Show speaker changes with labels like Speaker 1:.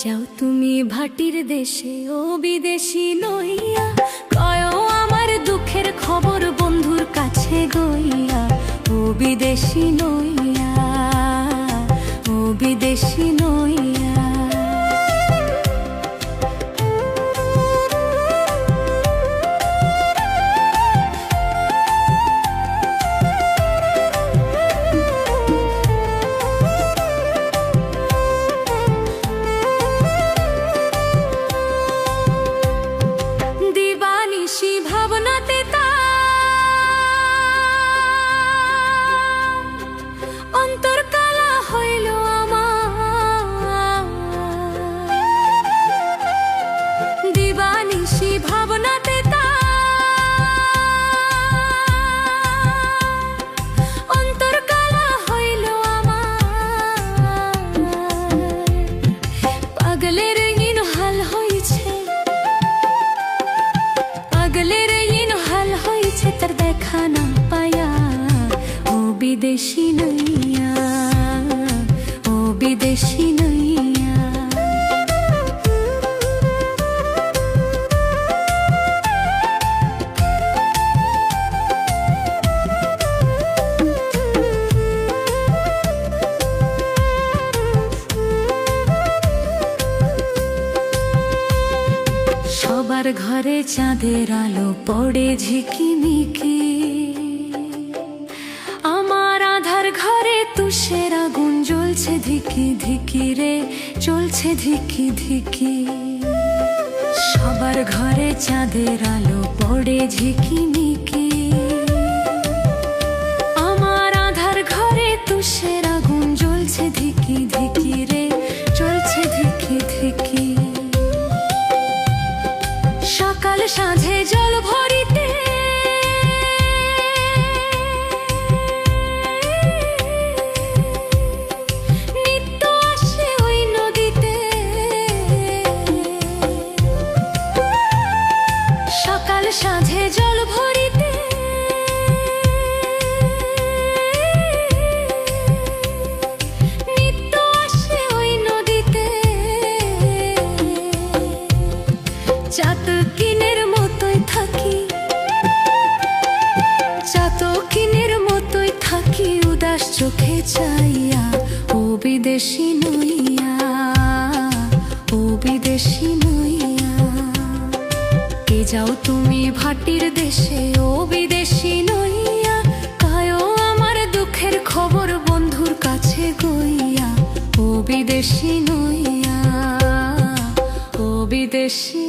Speaker 1: যাও তুমি ভাটির দেশে ও বিদেশি নইয়া, কয়ো আমার দুঃখের খবর বন্ধুর কাছে গইয়া। ও বিদেশি নইয়া, ও বিদেশি নইয়া। বিদেশি নইয়া, ও বিদেশি নইয়া। সবার ঘরে চাঁদের আলো পড়ে ঝিকিমিকি, ঘরে তুষের আগুন জ্বলছে ধিকি ধিকি রে, চলছে ধিকি ধিকি। সবার ঘরে চাঁদের আলো পড়ে ঝিকিমিকি, আমার আধার ঘরে তুষের আগুন জ্বলছে ধিকি ধিকি রে, চলছে ধিকি ধিকি। সকাল সাঁঝে জল ভরিতে সাঁঝে জল ভরিতে নিত্য আসে ওই নদীতে। চাতকিনের মতোই থাকি, চাতকিনের মতোই থাকি উদাস চোখে চাইয়া। ও বিদেশি নইয়া, ও বিদেশি নইয়া। কে যাও তুমি ভাটির দেশে ও বিদেশি নইয়া, কায়ো আমার দুঃখের খবর বন্ধুর কাছে গইয়া। ও বিদেশি নইয়া, ও বিদেশি।